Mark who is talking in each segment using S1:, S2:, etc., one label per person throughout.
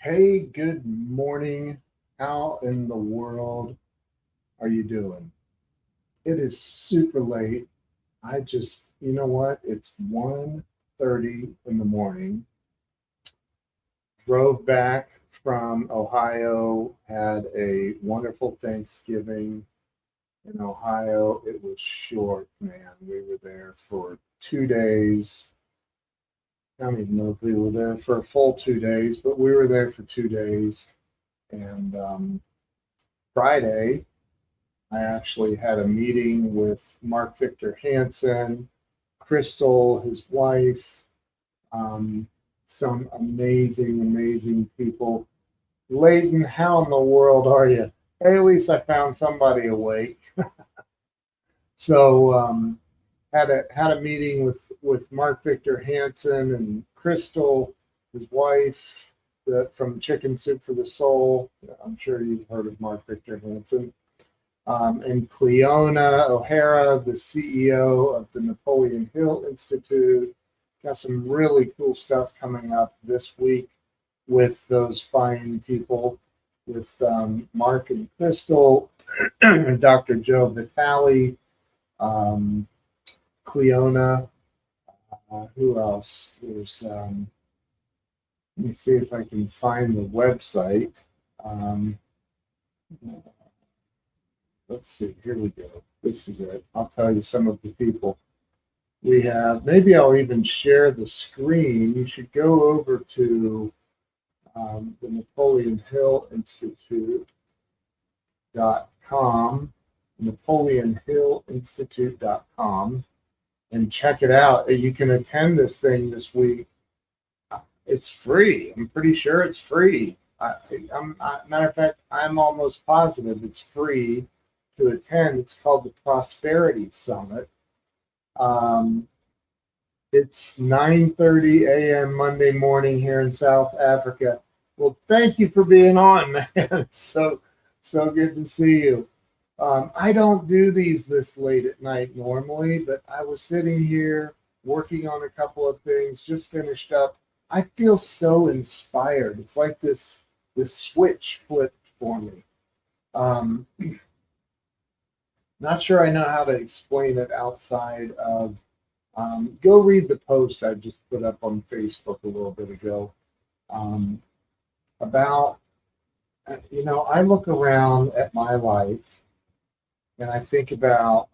S1: Hey, good morning. How in the world are you doing? It is super late. You know what? It's 1:30 in the morning. Drove back from Ohio, had a wonderful Thanksgiving in Ohio. It was short, man. We were there for 2 days. I don't even know if we were there for a full 2 days, but we were there for 2 days. And Friday, I actually had a meeting with Mark Victor Hansen, Crystal, his wife, um, some amazing, amazing people. Leighton, how in the world are you? Hey, at least I found somebody awake. So had a meeting with Mark Victor Hansen and Crystal, his wife, from Chicken Soup for the Soul. I'm sure you've heard of Mark Victor Hansen. And Cleona O'Hara, the CEO of the Napoleon Hill Institute. Got some really cool stuff coming up this week with those fine people, with Mark and Crystal, and Dr. Joe Vitale, um, Cleona. Who else? Let me see if I can find the website. Um, let's see, here we go. This is it. I'll tell you some of the people we have. Maybe I'll even share the screen. You should go over to the Napoleon Hill Institute.com, NapoleonHillInstitute.com, and check it out. You can attend this thing this week. It's free. I'm pretty sure it's free. Matter of fact, I'm almost positive it's free to attend. It's called the Prosperity Summit. Um, it's 9:30 a.m. Monday morning here in South Africa. Well, thank you for being on, man. It's so good to see you. I don't do these this late at night normally, but I was sitting here working on a couple of things, just finished up. I feel so inspired. It's like this switch flipped for me. Um, Not sure I know how to explain it outside of go read the post I just put up on Facebook a little bit ago um, about, I look around at my life and I think about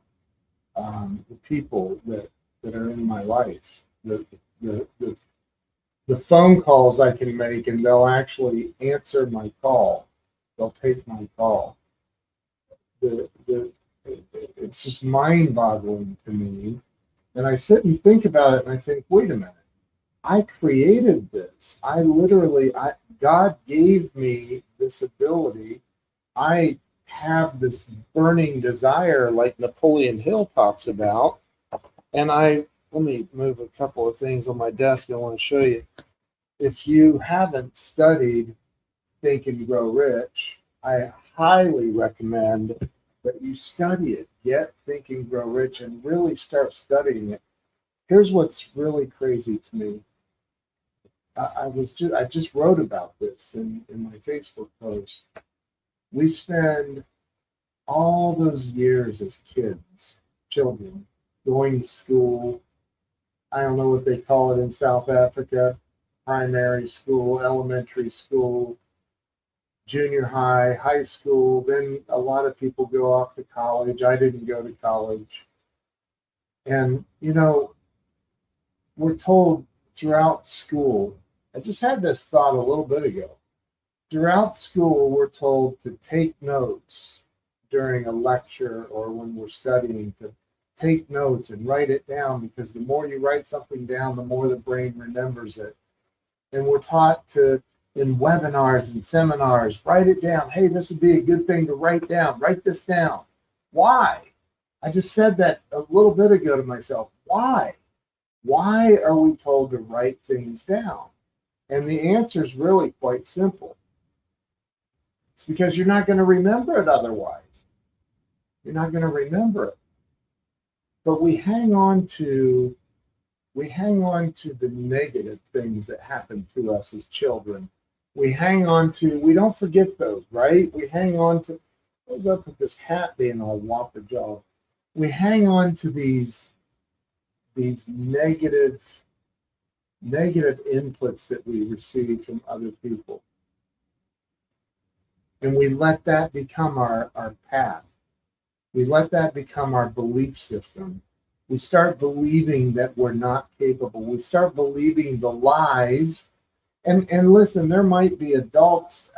S1: the people that are in my life, the, the, the phone calls I can make, and they'll actually answer my call. They'll take my call. The it's just mind-boggling to me. And I sit and think about it, and I think, wait a minute. I created this. God gave me this ability. I have this burning desire, like Napoleon Hill talks about. And let me move a couple of things on my desk I want to show you. If you haven't studied Think and Grow Rich, I highly recommend that you study it. Get Think and Grow Rich and really start studying it. Here's what's really crazy to me. I just wrote about this in my Facebook post. We spend all those years as kids, children, going to school. I don't know what they call it in South Africa, primary school, elementary school, junior high, high school. Then a lot of people go off to college. I didn't go to college. And, we're told throughout school, I just had this thought a little bit ago. Throughout school, we're told to take notes during a lecture or when we're studying, to take notes and write it down, because the more you write something down, the more the brain remembers it. And we're taught to, in webinars and seminars, write it down. Hey, this would be a good thing to write down. Write this down. Why? I just said that a little bit ago to myself. Why? Why are we told to write things down? And the answer is really quite simple. It's because you're not going to remember it otherwise. You're not going to remember it. But we hang on to the negative things that happen to us as children. We hang on to, we don't forget those, right? We hang on to, what's up with this hat being all whopper jaw? We hang on to these negative inputs that we receive from other people. And we let that become our path. We let that become our belief system. We start believing that we're not capable. We start believing the lies. And listen, there might be adults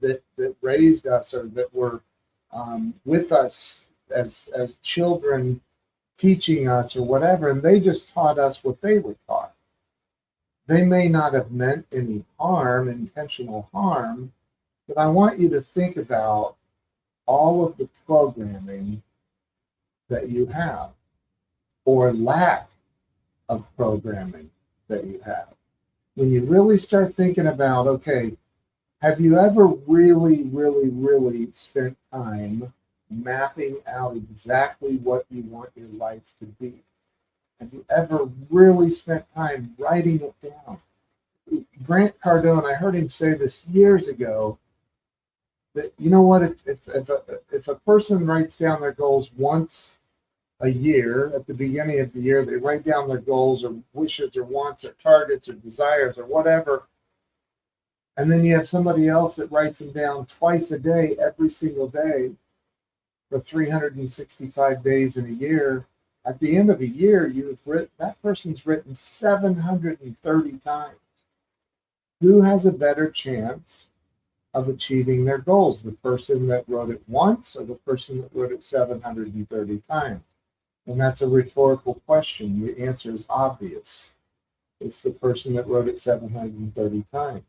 S1: that raised us or that were with us as children, teaching us or whatever, and they just taught us what they were taught. They may not have meant any harm, intentional harm, but I want you to think about all of the programming that you have, or lack of programming that you have. When you really start thinking about, okay, have you ever really, really, really spent time mapping out exactly what you want your life to be? Have you ever really spent time writing it down? Grant Cardone, I heard him say this years ago, that you know what, if a person writes down their goals once a year at the beginning of the year, they write down their goals or wishes or wants or targets or desires or whatever, and then you have somebody else that writes them down twice a day, every single day, for 365 days in a year. At the end of a year, that person's written 730 times. Who has a better chance of achieving their goals? The person that wrote it once or the person that wrote it 730 times? And that's a rhetorical question. The answer is obvious. It's the person that wrote it 730 times.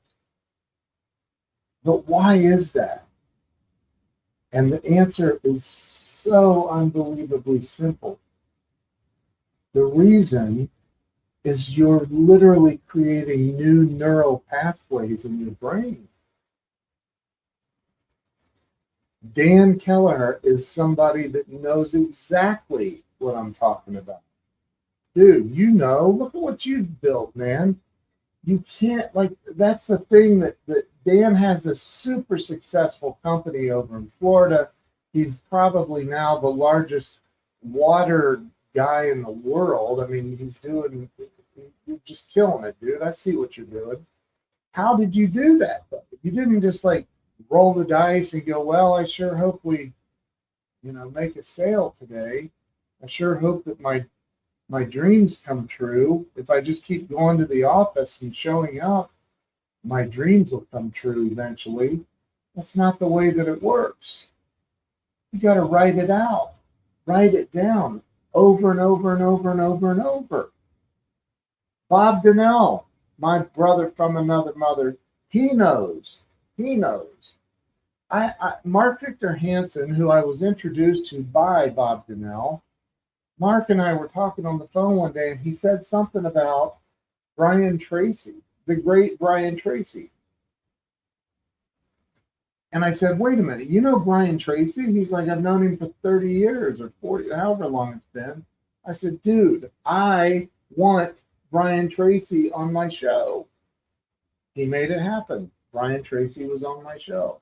S1: But why is that? And the answer is so unbelievably simple. The reason is you're literally creating new neural pathways in your brain. Dan Kelleher is somebody that knows exactly what I'm talking about. Dude, look at what you've built, man. You can't, that's the thing that Dan has a super successful company over in Florida. He's probably now the largest water guy in the world. I mean, you're just killing it, dude. I see what you're doing. How did you do that, though? You didn't just roll the dice and go, well, I sure hope we, make a sale today. I sure hope that my dreams come true. If I just keep going to the office and showing up, my dreams will come true eventually. That's not the way that it works. You got to write it out, write it down over and over and over and over and over. Bob Donnell, my brother from another mother, he knows. Mark Victor Hansen, who I was introduced to by Bob Donnell, Mark and I were talking on the phone one day, and he said something about Brian Tracy, the great Brian Tracy. And I said, wait a minute, you know Brian Tracy? He's like, I've known him for 30 years or 40, however long it's been. I said, dude, I want Brian Tracy on my show. He made it happen. Brian Tracy was on my show.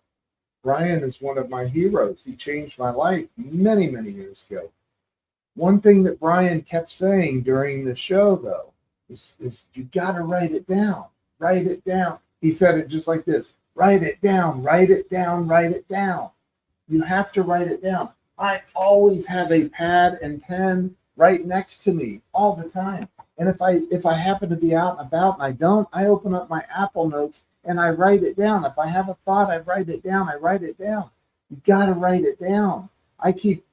S1: Brian is one of my heroes. He changed my life many, many years ago. One thing that Brian kept saying during the show, though, is you got to write it down. Write it down. He said it just like this. Write it down, write it down, write it down. You have to write it down. I always have a pad and pen right next to me all the time. And if I happen to be out and about and I don't, I open up my Apple Notes and I write it down. If I have a thought, I write it down. You got to write it down. I keep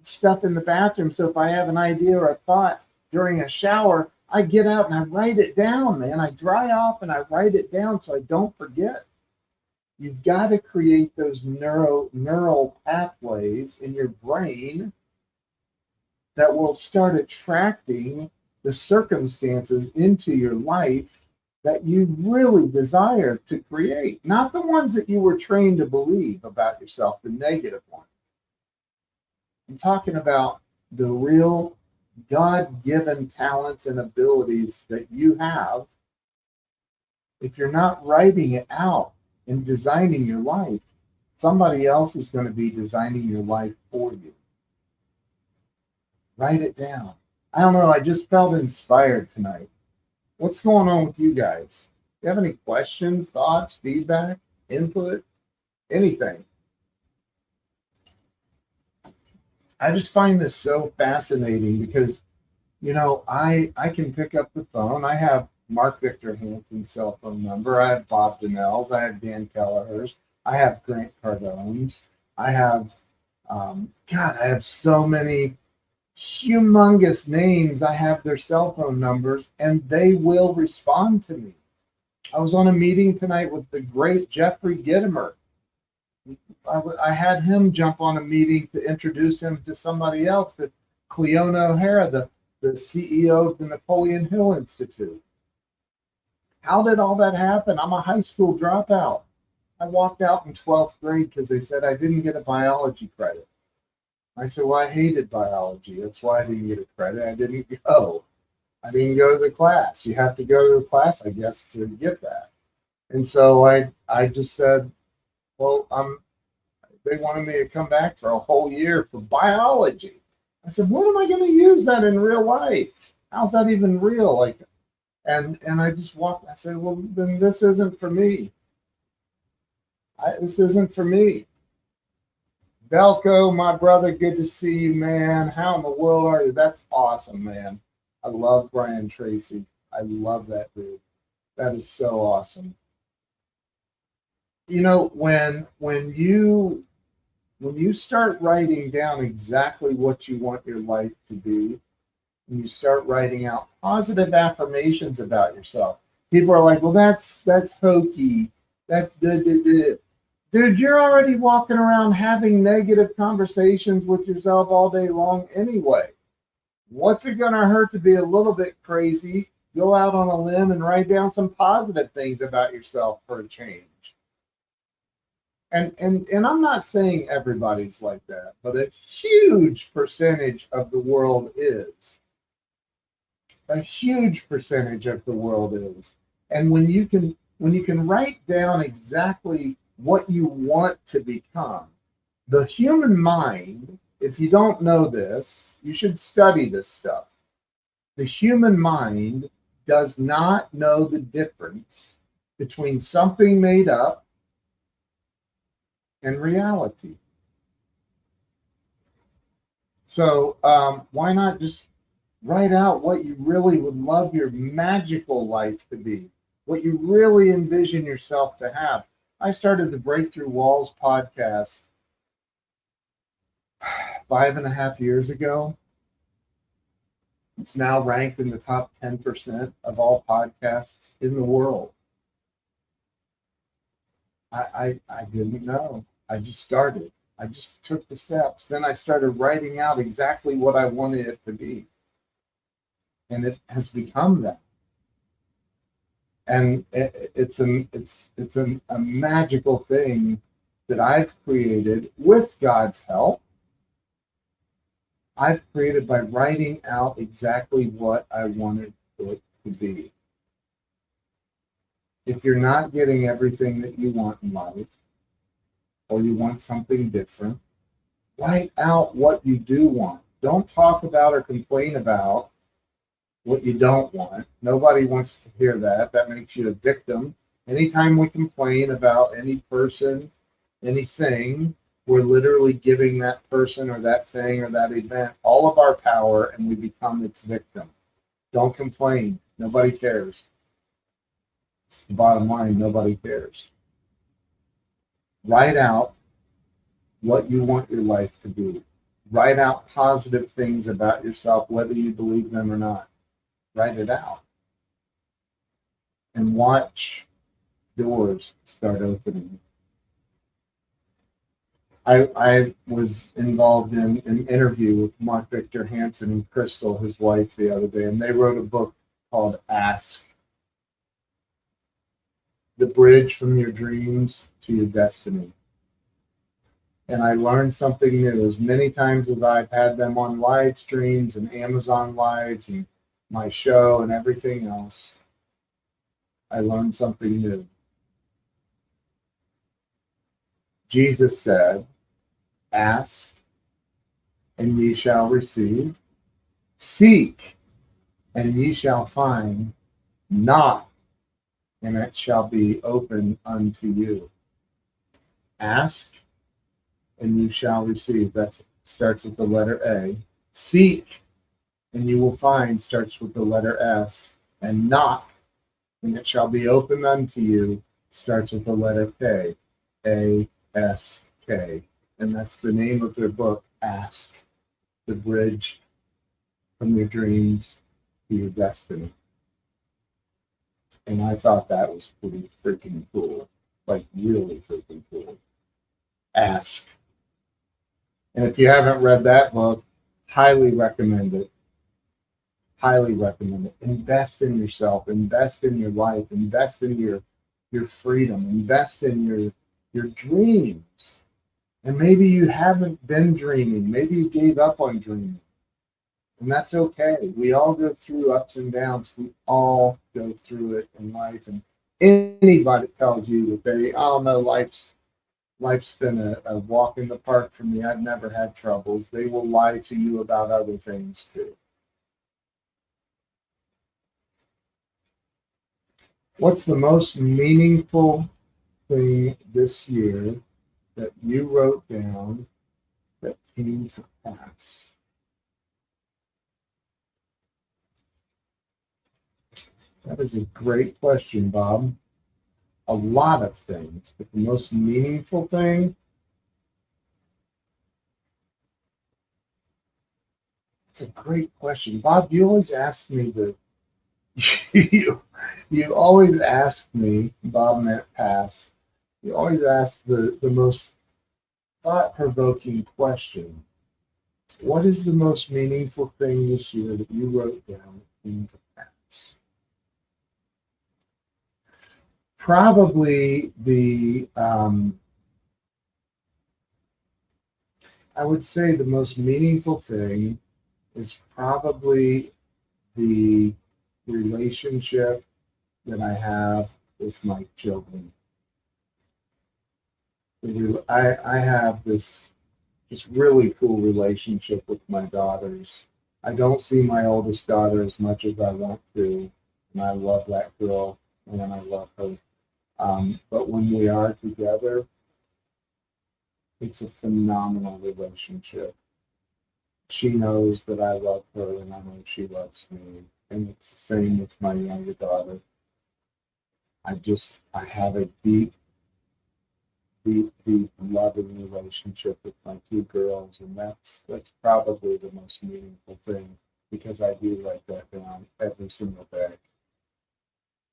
S1: stuff in the bathroom, so if I have an idea or a thought during a shower, I get out and I write it down, man. I dry off and I write it down so I don't forget. You've got to create those neural pathways in your brain that will start attracting the circumstances into your life that you really desire to create, not the ones that you were trained to believe about yourself, the negative ones. I'm talking about the real God-given talents and abilities that you have. If you're not writing it out, in designing your life. Somebody else is going to be designing your life for you. Write it down. I don't know. I just felt inspired tonight. What's going on with you guys? Do you have any questions, thoughts, feedback, input, anything? I just find this so fascinating because, I can pick up the phone. I have Mark Victor Hanson's cell phone number. I have Bob Donnell's. I have Dan Kelleher's. I have Grant Cardone's. I have, I have so many humongous names. I have their cell phone numbers, and they will respond to me. I was on a meeting tonight with the great Jeffrey Gitomer. I had him jump on a meeting to introduce him to somebody else, to Cleona O'Hara, the CEO of the Napoleon Hill Institute. How did all that happen? I'm a high school dropout. I walked out in 12th grade because they said I didn't get a biology credit. I said, well, I hated biology. That's why I didn't get a credit. I didn't go. I didn't go to the class. You have to go to the class, I guess, to get that. And so I just said, well, they wanted me to come back for a whole year for biology. I said, what am I going to use that in real life? How's that even real? And I just walked. I said, well, then this isn't for me. This isn't for me. Velko, my brother, good to see you, man. How in the world are you? That's awesome, man. I love Brian Tracy. I love that dude. That is so awesome. When you start writing down exactly what you want your life to be, and you start writing out positive affirmations about yourself, people are like, well, that's hokey. That's the. Dude, you're already walking around having negative conversations with yourself all day long anyway. What's it going to hurt to be a little bit crazy? Go out on a limb and write down some positive things about yourself for a change. And I'm not saying everybody's like that, but a huge percentage of the world is. A huge percentage of the world is. And when you can write down exactly what you want to become, the human mind, if you don't know this, you should study this stuff. The human mind does not know the difference between something made up and reality. So why not just write out what you really would love your magical life to be, what you really envision yourself to have. I started the Breakthrough Walls podcast 5.5 years ago. It's now ranked in the top 10% of all podcasts in the world. I didn't know. I just started. I just took the steps. Then I started writing out exactly what I wanted it to be. And it has become that. And it's a magical thing that I've created with God's help. I've created by writing out exactly what I wanted it to be. If you're not getting everything that you want in life, or you want something different, write out what you do want. Don't talk about or complain about what you don't want. Nobody wants to hear that. That makes you a victim. Anytime we complain about any person, anything, we're literally giving that person or that thing or that event all of our power, and we become its victim. Don't complain. Nobody cares. It's the bottom line. Nobody cares. Write out what you want your life to be. Write out positive things about yourself, whether you believe them or not. Write it out. And watch doors start opening. I was involved in an interview with Mark Victor Hanson and Crystal, his wife, the other day, and they wrote a book called Ask. The Bridge from Your Dreams to Your Destiny. And I learned something new. As many times as I've had them on live streams and Amazon Lives and my show and everything else, I learned something new. Jesus said, ask and ye shall receive, seek and ye shall find, knock and it shall be open unto you. Ask and you shall receive. That starts with the letter A. Seek and you will find starts with the letter S. And knock and it shall be open unto you starts with the letter K. A-S-K. And that's the name of their book, Ask, the bridge from your dreams to your destiny. And I thought that was pretty freaking cool. Like, really freaking cool. Ask. And if you haven't read that book, highly recommend it. Highly recommend it. Invest in yourself, invest in your life, invest in your freedom, invest in your dreams. And maybe you haven't been dreaming. Maybe you gave up on dreaming. And that's okay. We all go through ups and downs. We all go through it in life. And anybody tells you that they, oh no, life's been a walk in the park for me. I've never had troubles. They will lie to you about other things too. What's the most meaningful thing this year that you wrote down that came to pass? That is a great question, Bob. A lot of things, but the most meaningful thing, it's a great question. Bob, you always ask me you always ask me, Bob Met Pass, you always ask the most thought-provoking question. What is the most meaningful thing this year that you wrote down in the past? Probably I would say the most meaningful thing is probably the relationship that I have with my children. I have this just really cool relationship with my daughters. I don't see my oldest daughter as much as I want to, and I love that girl and I love her. But when we are together, it's a phenomenal relationship. She knows that I love her and I know she loves me. And it's the same with my younger daughter. I have a deep, deep, deep loving relationship with my two girls, and that's probably the most meaningful thing because I do write that down every single day.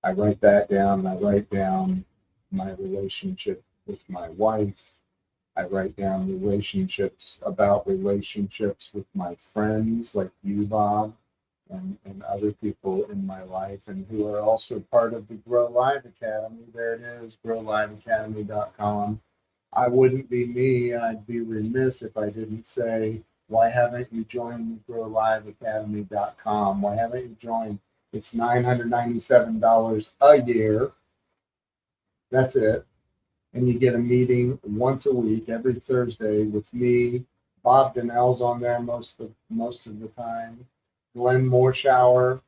S1: I write that down. I write down my relationship with my wife. I write down relationships with my friends like you, Bob, and other people in my life and who are also part of the Grow Live Academy. There it is, growliveacademy.com. I wouldn't be me. I'd be remiss if I didn't say, why haven't you joined growliveacademy.com? Why haven't you joined? It's $997 a year. That's it. And you get a meeting once a week, every Thursday, with me. Bob Donnell's on there most of the time. Glenn Morshower,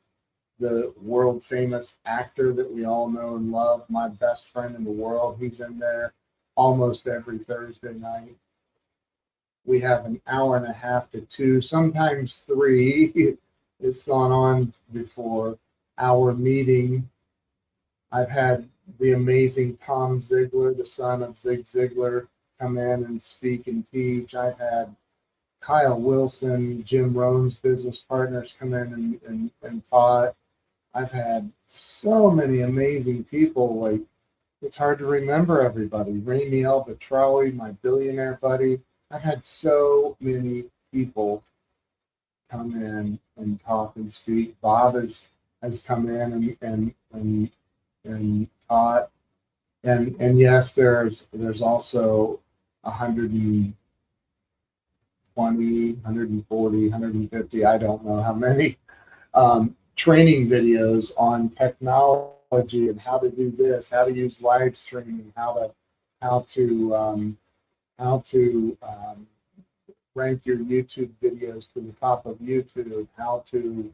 S1: the world famous actor that we all know and love, my best friend in the world, he's in there almost every Thursday night. We have an hour and a half to 2, sometimes 3. It's gone on before our meeting. I've had the amazing Tom Ziegler, the son of Zig Ziglar, come in and speak and teach. I've had Kyle Wilson, Jim Rohn's business partners come in and taught. I've had so many amazing people. Like, it's hard to remember everybody. Rami El-Batrawi, my billionaire buddy. I've had so many people come in and talk and speak. Bob has come in and taught. And yes, there's also 120, 140, 150, I don't know how many training videos on technology and how to do this, how to use live streaming, how to how to rank your YouTube videos to the top of YouTube, how to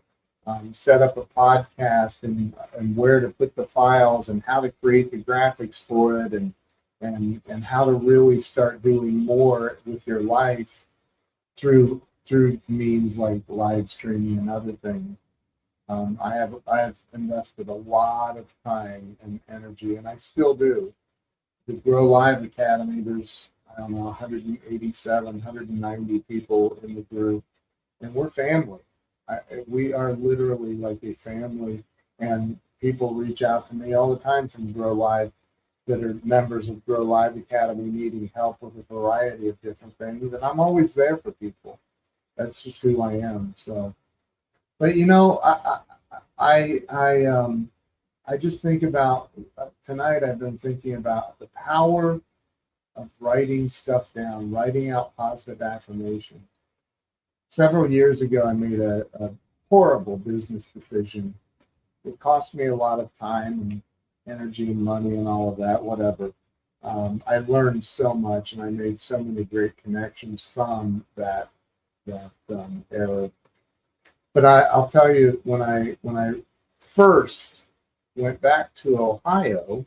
S1: set up a podcast and where to put the files and how to create the graphics for it and how to really start doing more with your life through means like live streaming and other things. I have invested a lot of time and energy, and I still do. The Grow Live Academy, there's I don't know 187, 190 people in the group, and we're family. We are literally like a family, and people reach out to me all the time from Grow Live that are members of Grow Live Academy needing help with a variety of different things, and I'm always there for people. That's just who I am. So, but I just think about tonight. I've been thinking about the power of writing stuff down, writing out positive affirmations. Several years ago, I made a horrible business decision. It cost me a lot of time and energy and money and all of that, whatever. I learned so much and I made so many great connections from that era. But I'll tell you, when I first went back to Ohio,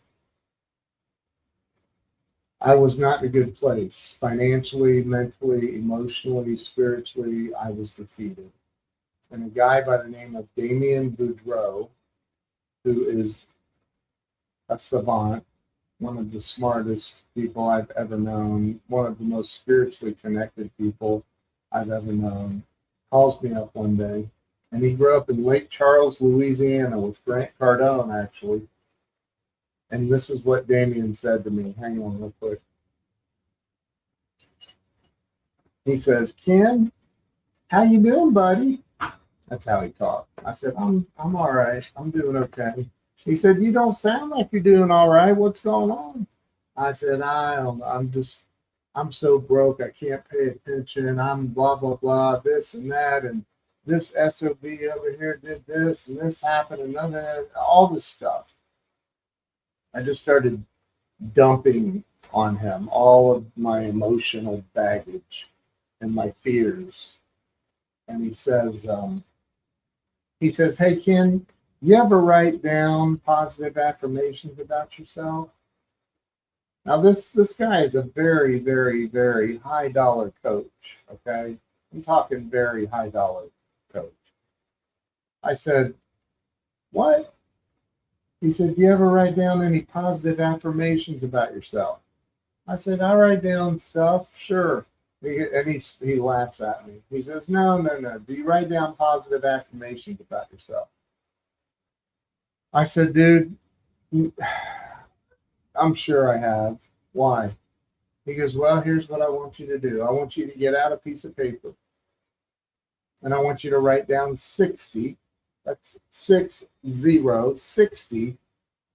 S1: I was not in a good place financially, mentally, emotionally, spiritually. I was defeated. And a guy by the name of Damien Boudreau, who is a savant, one of the smartest people I've ever known, one of the most spiritually connected people I've ever known, calls me up one day. And he grew up in Lake Charles, Louisiana with Grant Cardone, actually. And this is what Damien said to me. Hang on real quick. He says, "Ken, how you doing, buddy?" That's how he talked. I said, I'm all right. I'm doing okay. He said, "You don't sound like you're doing all right. What's going on?" I said, "I don't know. I'm so broke. I can't pay attention. I'm blah, blah, blah, this and that. And this SOB over here did this and this happened and none of that, all this stuff." I just started dumping on him all of my emotional baggage and my fears. And he says, "Hey, Ken, you ever write down positive affirmations about yourself?" Now, this guy is a very, very, very high dollar coach. Okay, I'm talking very high dollar coach. I said, "What?" He said, "Do you ever write down any positive affirmations about yourself?" I said, "I write down stuff, sure." He laughs at me. He says, No. Do you write down positive affirmations about yourself?" I said, "Dude, I'm sure I have. Why?" He goes, "Well, here's what I want you to do. I want you to get out a piece of paper and I want you to write down 60, that's 60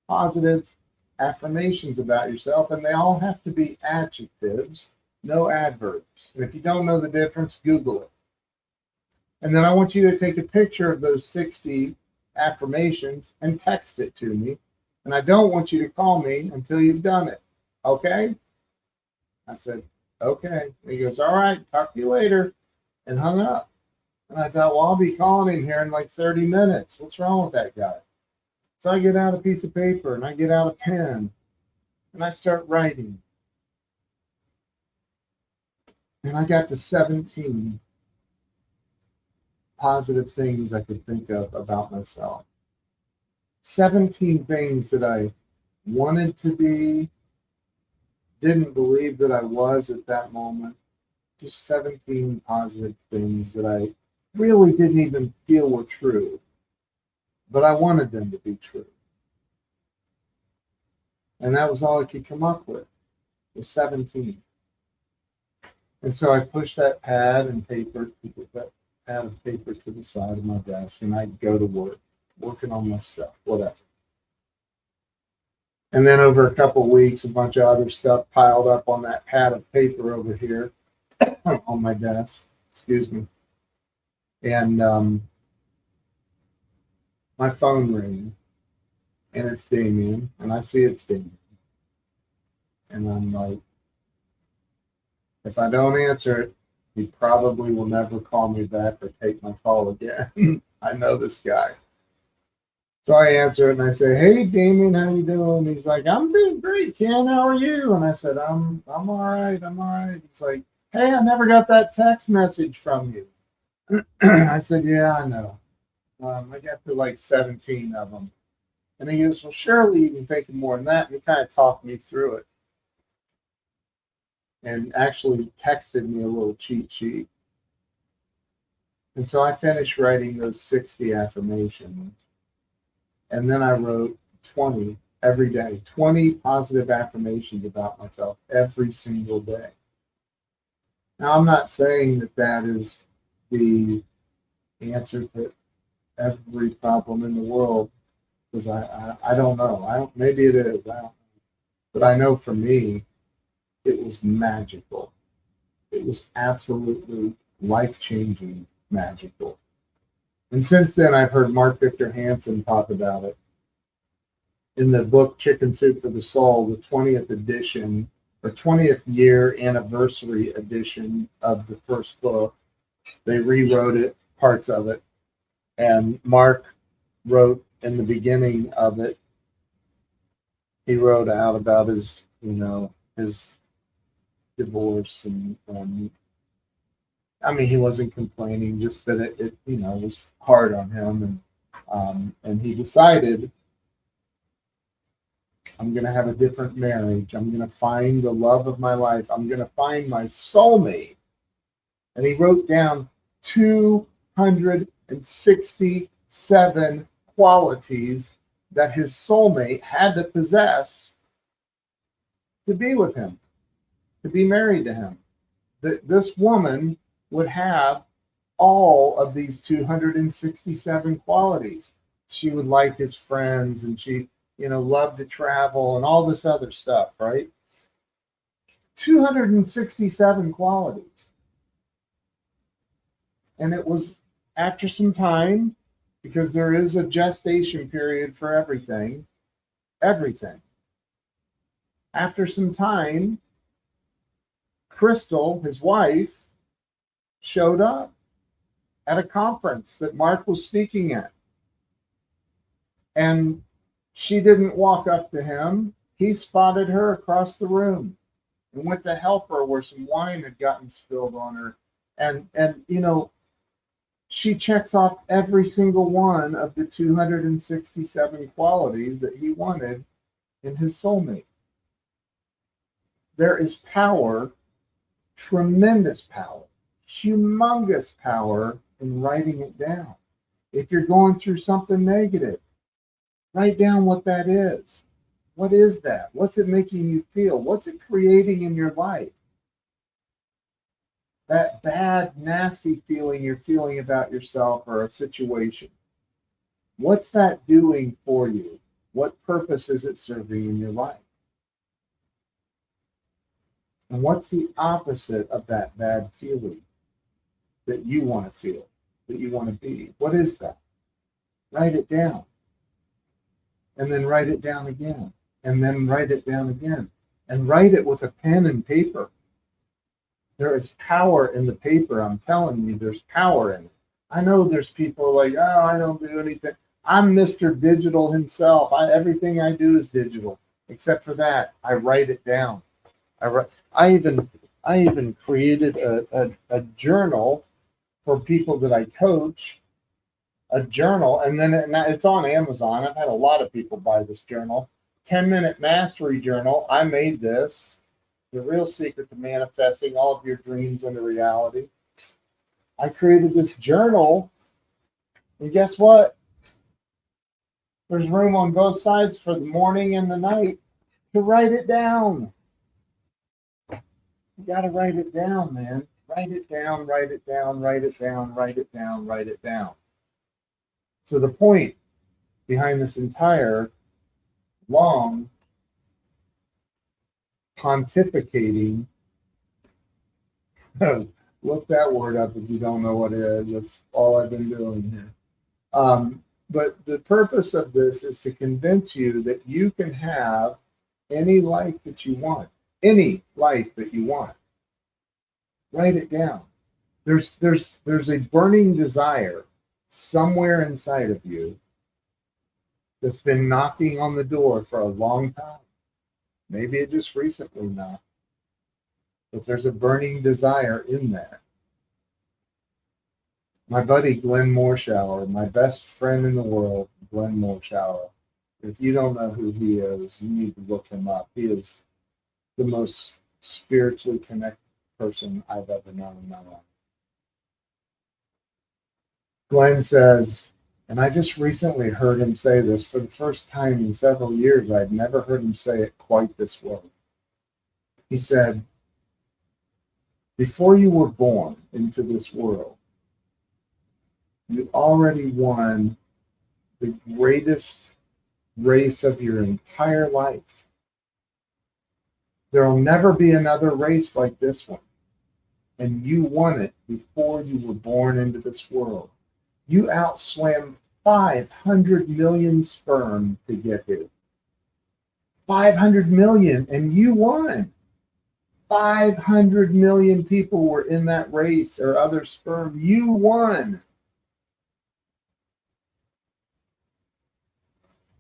S1: positive affirmations about yourself, and they all have to be adjectives, no adverbs. And if you don't know the difference, Google it. And then I want you to take a picture of those 60 affirmations and text it to me. And I don't want you to call me until you've done it. Okay?" I said, "Okay." He goes, "All right, talk to you later," and hung up. And I thought, well, I'll be calling him here in like 30 minutes. What's wrong with that guy? So I get out a piece of paper and I get out a pen and I start writing. And I got to 17 positive things I could think of about myself. 17 things that I wanted to be, didn't believe that I was at that moment. Just 17 positive things that I really didn't even feel were true, but I wanted them to be true. And that was all I could come up with, was 17. And so I pushed that pad of paper to the side of my desk, and I'd go to work, working on my stuff, whatever. And then over a couple of weeks, a bunch of other stuff piled up on that pad of paper over here on my desk. Excuse me. And my phone rings, and it's Damien, and I see it's Damien. And I'm like, If I don't answer it, he probably will never call me back or take my call again. I know this guy. So I answer it and I say, "Hey, Damien, how you doing?" He's like, "I'm doing great, Ken. How are you?" And I said, I'm all right. I'm all right." He's like, "Hey, I never got that text message from you." I said, "Yeah, I know. I got to like 17 of them." And he goes, "Well, surely you can think of more than that." And he kind of talked me through it and actually texted me a little cheat sheet. And so I finished writing those 60 affirmations. And then I wrote 20 every day, 20 positive affirmations about myself every single day. Now, I'm not saying that that is the answer to every problem in the world, because I don't know. I don't, maybe it is. I don't, but I know for me, it was magical. It was absolutely life changing, magical. And since then, I've heard Mark Victor Hansen talk about it in the book Chicken Soup for the Soul, the 20th edition or 20th year anniversary edition of the first book. They rewrote it, parts of it. And Mark wrote in the beginning of it, he wrote out about his, his divorce. And I mean, he wasn't complaining, just that it was hard on him. And he decided, I'm going to have a different marriage. I'm going to find the love of my life. I'm going to find my soulmate. And he wrote down 267 qualities that his soulmate had to possess to be with him, to be married to him. That this woman would have all of these 267 qualities. She would like his friends, and she love to travel and all this other stuff, right? 267 qualities. And it was after some time, because there is a gestation period for everything. After some time, Crystal, his wife, showed up at a conference that Mark was speaking at. And she didn't walk up to him. He spotted her across the room and went to help her where some wine had gotten spilled on her. And she checks off every single one of the 267 qualities that he wanted in his soulmate. There is power, tremendous power, humongous power in writing it down. If you're going through something negative, write down what that is. What is that? What's it making you feel? What's it creating in your life? That bad, nasty feeling you're feeling about yourself or a situation. What's that doing for you? What purpose is it serving in your life? And what's the opposite of that bad feeling that you want to feel, that you want to be? What is that? Write it down. And then write it down again. And then write it down again. And write it with a pen and paper. There is power in the paper. I'm telling you, there's power in it. I know there's people like, oh, I don't do anything. I'm Mr. Digital himself. Everything I do is digital. Except for that, I write it down. I even created a journal for people that I coach. A journal, and then it's on Amazon. I've had a lot of people buy this journal. 10-minute mastery journal. I made this. The real secret to manifesting all of your dreams into reality. I created this journal, and guess what? There's room on both sides for the morning and the night to write it down. You got to write it down, man. Write it down, write it down, write it down, write it down, write it down. So the point behind this entire long pontificating, look that word up if you don't know what it is. That's all I've been doing here. But the purpose of this is to convince you that you can have any life that you want, any life that you want. Write it down. There's a burning desire somewhere inside of you that's been knocking on the door for a long time. Maybe it just recently knocked, but there's a burning desire in there. My buddy Glenn Morshower, my best friend in the world, Glenn Morshower. If you don't know who he is, you need to look him up. He is the most spiritually connected person I've ever known in my life. Glenn says, and I just recently heard him say this for the first time in several years. I'd never heard him say it quite this way. He said, before you were born into this world, you already won the greatest race of your entire life. There will never be another race like this one. And you won it before you were born into this world. You outswam 500 million sperm to get here. 500 million, and you won. 500 million people were in that race, or other sperm. You won.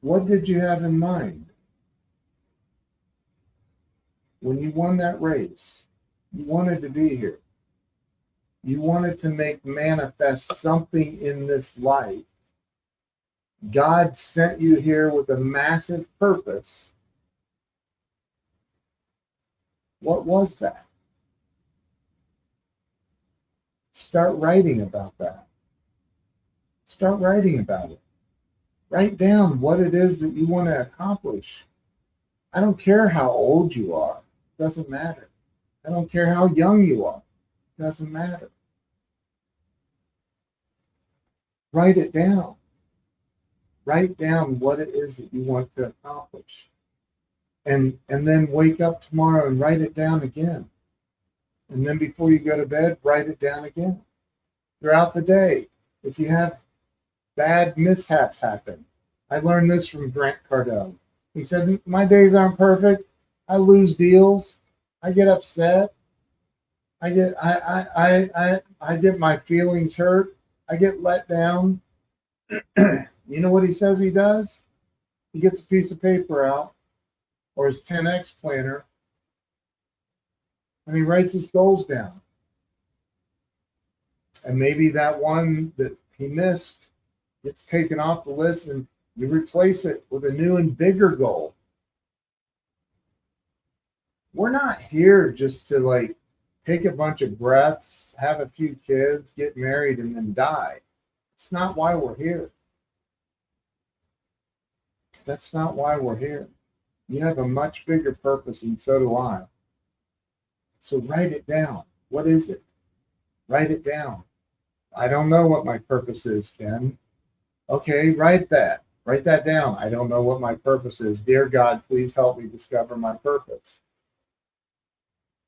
S1: What did you have in mind when you won that race? You wanted to be here. You wanted to make manifest something in this life. God sent you here with a massive purpose. What was that? Start writing about that. Start writing about it. Write down what it is that you want to accomplish. I don't care how old you are. It doesn't matter. I don't care how young you are. It doesn't matter. Write it down. Write down what it is that you want to accomplish. And then wake up tomorrow and write it down again. And then before you go to bed, write it down again. Throughout the day, if you have bad mishaps happen. I learned this from Grant Cardone. He said, my days aren't perfect. I lose deals. I get upset. I get my feelings hurt. I get let down. You know what he says he does? He gets a piece of paper out or his 10X planner and he writes his goals down. And maybe that one that he missed gets taken off the list and you replace it with a new and bigger goal. We're not here just to take a bunch of breaths, have a few kids, get married, and then die. It's not why we're here. That's not why we're here. You have a much bigger purpose, and so do I. So write it down. What is it? Write it down. I don't know what my purpose is, Ken. Okay, write that. Write that down. I don't know what my purpose is. Dear God, please help me discover my purpose.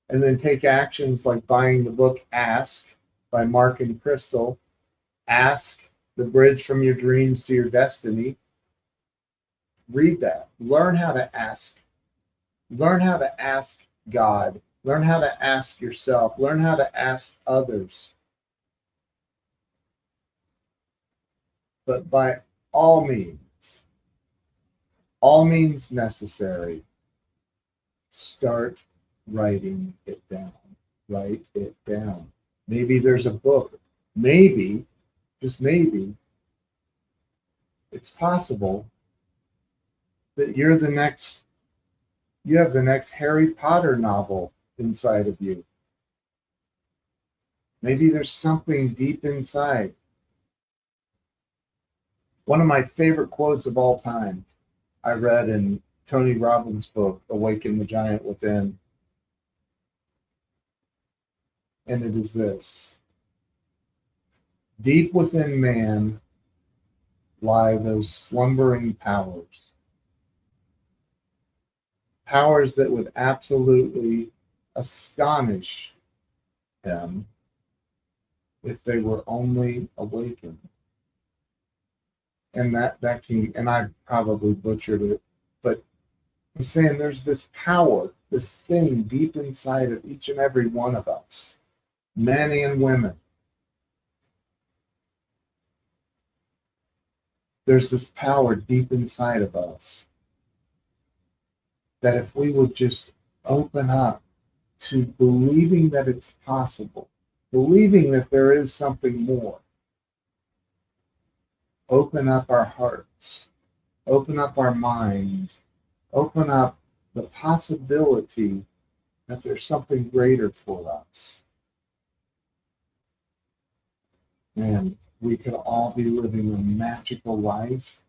S1: And then take actions like buying the book Ask by Mark and Crystal. Ask, the bridge from your dreams to your destiny. Read that. Learn how to ask. Learn how to ask God. Learn how to ask yourself. Learn how to ask others. But by all means necessary, start writing it down. Write it down. Maybe there's a book. Maybe, just maybe, it's possible that you have the next Harry Potter novel inside of you. Maybe there's something deep inside. One of my favorite quotes of all time I read in Tony Robbins' book, Awaken the Giant Within. And it is this: deep within man lie those slumbering powers. Powers that would absolutely astonish him if they were only awakened. And that can, and I probably butchered it, but I'm saying there's this power, this thing deep inside of each and every one of us men and women. There's this power deep inside of us that if we would just open up to believing that it's possible, believing that there is something more, open up our hearts, open up our minds, open up the possibility that there's something greater for us. And we could all be living a magical life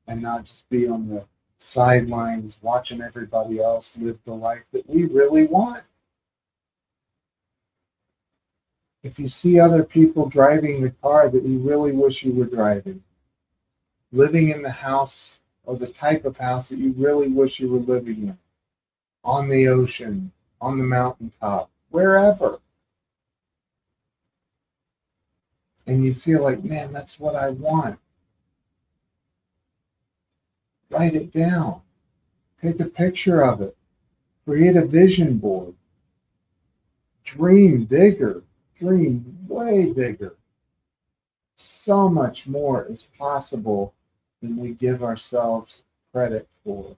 S1: and not just be on the sidelines watching everybody else live the life that we really want. If you see other people driving the car that you really wish you were driving, living in the house or the type of house that you really wish you were living in, on the ocean, on the mountaintop, wherever, and you feel like, man, that's what I want, write it down. Take a picture of it. Create a vision board. Dream bigger. Dream way bigger. So much more is possible than we give ourselves credit for.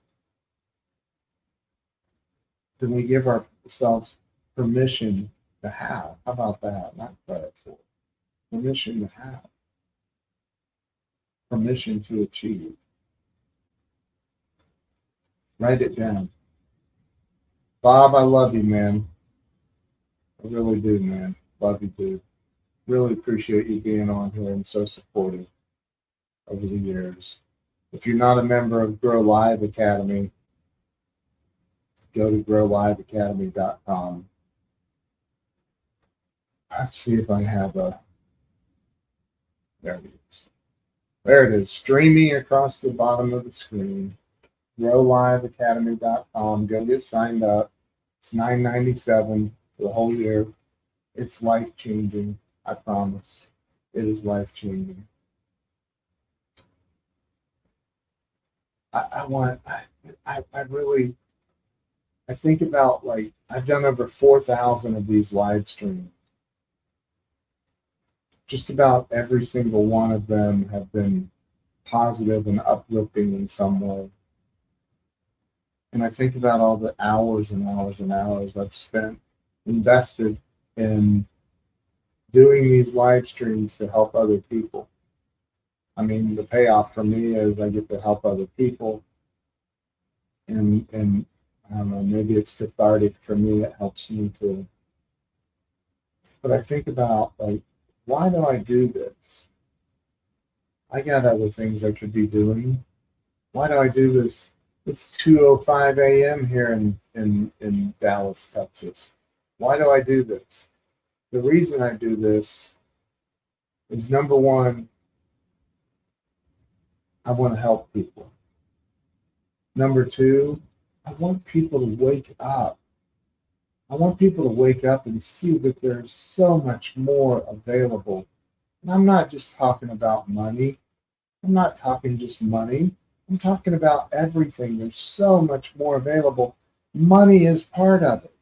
S1: Than we give ourselves permission to have. How about that? Not credit for. Permission to have. Permission to achieve. Write it down. Bob, I love you, man. I really do, man. Love you, dude. Really appreciate you being on here and so supportive over the years. If you're not a member of Grow Live Academy, go to growliveacademy.com. Let's see if I have a. There it is. There it is. Streaming across the bottom of the screen. growliveacademy.com. Go get signed up. It's $9.97 for the whole year. It's life-changing. I promise. It is life-changing. I think about, like, I've done over 4,000 of these live streams. Just about every single one of them have been positive and uplifting in some way. And I think about all the hours and hours and hours I've spent invested in doing these live streams to help other people. I mean, the payoff for me is I get to help other people. And I don't know, maybe it's cathartic for me. It helps me too. But I think about, like, why do I do this? I got other things I could be doing. Why do I do this? It's 2:05 a.m. here in Dallas, Texas. Why do I do this? The reason I do this is, number one, I want to help people. Number two, I want people to wake up. I want people to wake up and see that there's so much more available. And I'm not just talking about money. I'm not talking just money. I'm talking about everything. There's so much more available. Money is part of it.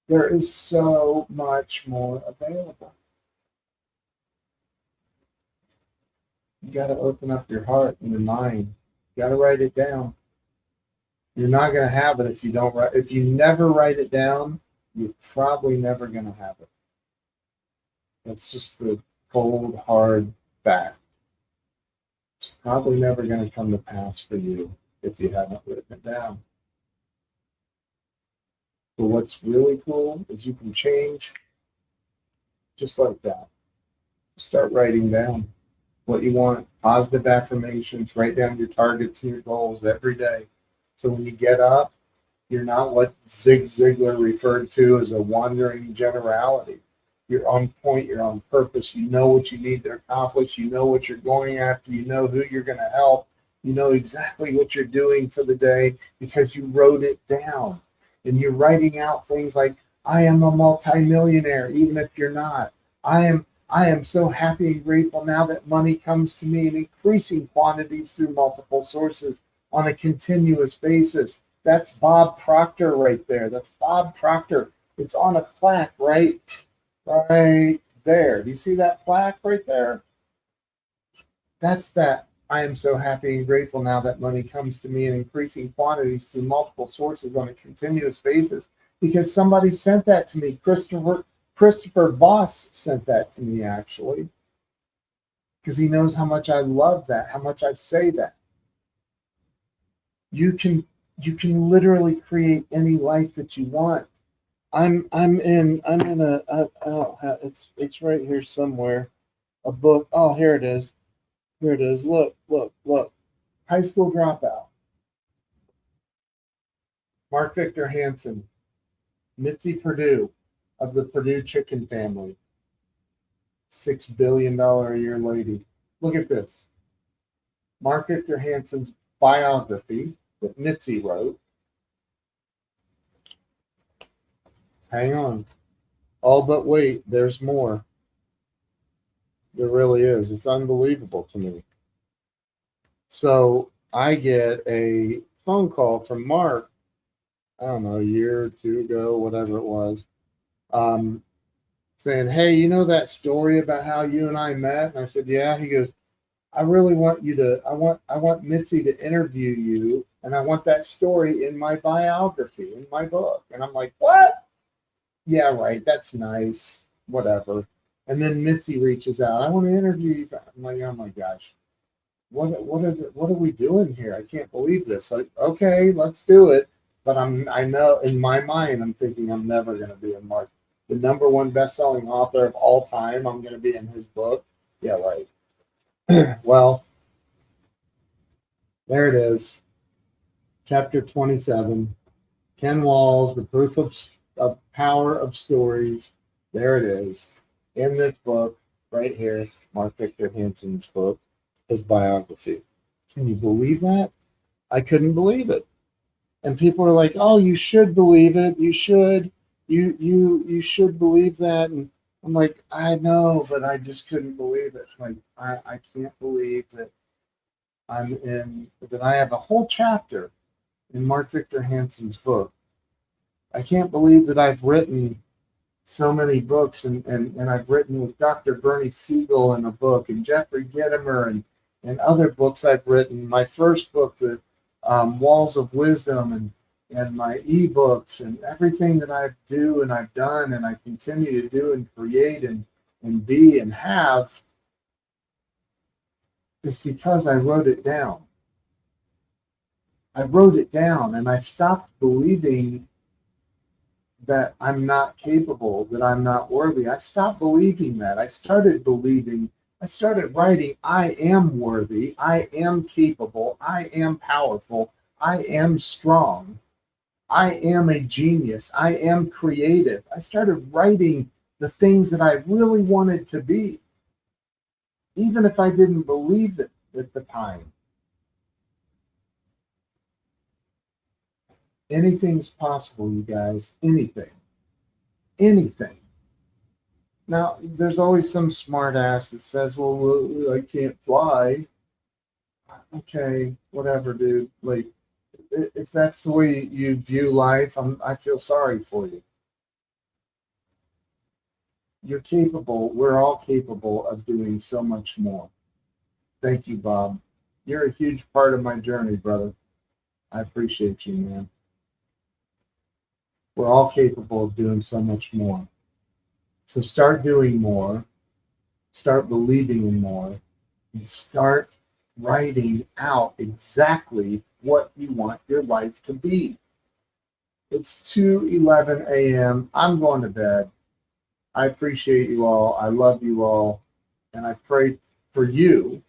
S1: There is so much more available. You got to open up your heart and your mind. You got to write it down. You're not going to have it if you don't write. If you never write it down, you're probably never going to have it. That's just the cold, hard fact. It's probably never going to come to pass for you if you haven't written it down. But what's really cool is you can change just like that. Start writing down what you want, positive affirmations, write down your targets and your goals every day. So when you get up, you're not what Zig Ziglar referred to as a wandering generality. You're on point, you're on purpose, you know what you need to accomplish, you know what you're going after, you know who you're going to help, you know exactly what you're doing for the day because you wrote it down. And you're writing out things like, I am a multimillionaire, even if you're not. I am so happy and grateful now that money comes to me in increasing quantities through multiple sources on a continuous basis. That's Bob Proctor right there. That's Bob Proctor. It's on a plaque, right? right there. Do you see that plaque right there? That's that. I am so happy and grateful now that money comes to me in increasing quantities through multiple sources on a continuous basis because somebody sent that to me. Christopher Voss sent that to me actually because he knows how much I love that, how much I say that. You can you can literally create any life that you want. I'm in I don't have, it's right here somewhere. A book. Oh, here it is. Here it is. Look. High school dropout. Mark Victor Hansen, Mitzi Perdue of the Purdue chicken family, $6 billion a year lady. Look at this. Mark Victor Hansen's biography that Mitzi wrote. Hang on. All but wait, there's more. There really is. It's unbelievable to me. So I get a phone call from Mark, I don't know, a year or two ago, whatever it was, um, saying, "Hey, you know that story about how you and I met?" And I said, "Yeah." He goes, "I really want you to. I want Mitzi to interview you, and I want that story in my biography, in my book." And I'm like, "What? Yeah, right. That's nice. Whatever." And then Mitzi reaches out. "I want to interview you." I'm like, "Oh my gosh, what are we doing here? I can't believe this." Like, okay, let's do it. But I know in my mind I'm thinking I'm never going to be in Mark, the number one best-selling author of all time. I'm going to be in his book. Yeah, right. Well, there it is, chapter 27. Ken Walls, the proof of power of stories. There it is in this book right here, Mark Victor Hansen's book, his biography. Can you believe that? I couldn't believe it. And people were like, "Oh, you should believe it. You should. You should believe that." And I'm like, "I know, but I just couldn't believe it. Like, I can't believe that that I have a whole chapter in Mark Victor Hansen's book. I can't believe that I've written so many books, and I've written with Dr. Bernie Siegel in a book, and Jeffrey Gitomer, and other books I've written. My first book, the Walls of Wisdom, and my ebooks, and everything that I do and I've done, and I continue to do and create and be and have is because I wrote it down. I wrote it down, and I stopped believing that I'm not capable, that I'm not worthy. I stopped believing that. I started writing, I am worthy, I am capable, I am powerful, I am strong, I am a genius, I am creative. I started writing the things that I really wanted to be, even if I didn't believe it at the time. Anything's possible, you guys. Anything. Anything. Now, there's always some smart ass that says, "Well, I can't fly." Okay, whatever, dude. Like, if that's the way you view life, I feel sorry for you. You're capable. We're all capable of doing so much more. Thank you, Bob. You're a huge part of my journey, brother. I appreciate you, man. We're all capable of doing so much more. So start doing more, start believing in more, and start writing out exactly what you want your life to be. It's 2:11 a.m. I'm going to bed. I appreciate you all. I love you all. And I pray for you,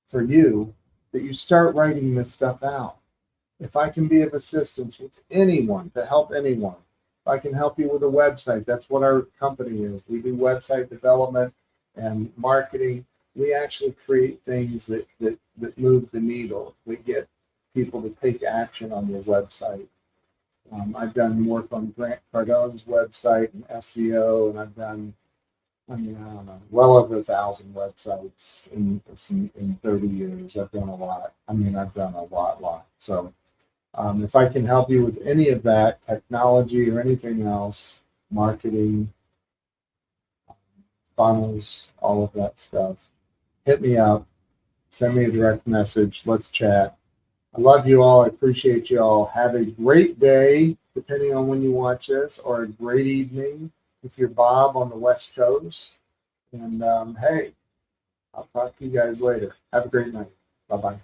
S1: for you, that you start writing this stuff out. If I can be of assistance with anyone, to help anyone, if I can help you with a website, that's what our company is. We do website development and marketing. We actually create things that move the needle. We get people to take action on your website. I've done work on Grant Cardone's website and SEO, and I've done, I mean, I don't know, well over 1,000 websites in 30 years. I've done a lot. I mean, I've done a lot. So if I can help you with any of that, technology or anything else, marketing, funnels, all of that stuff, hit me up, send me a direct message. Let's chat. I love you all. I appreciate you all. Have a great day, depending on when you watch this, or a great evening if you're Bob on the West Coast. And hey, I'll talk to you guys later. Have a great night. Bye bye.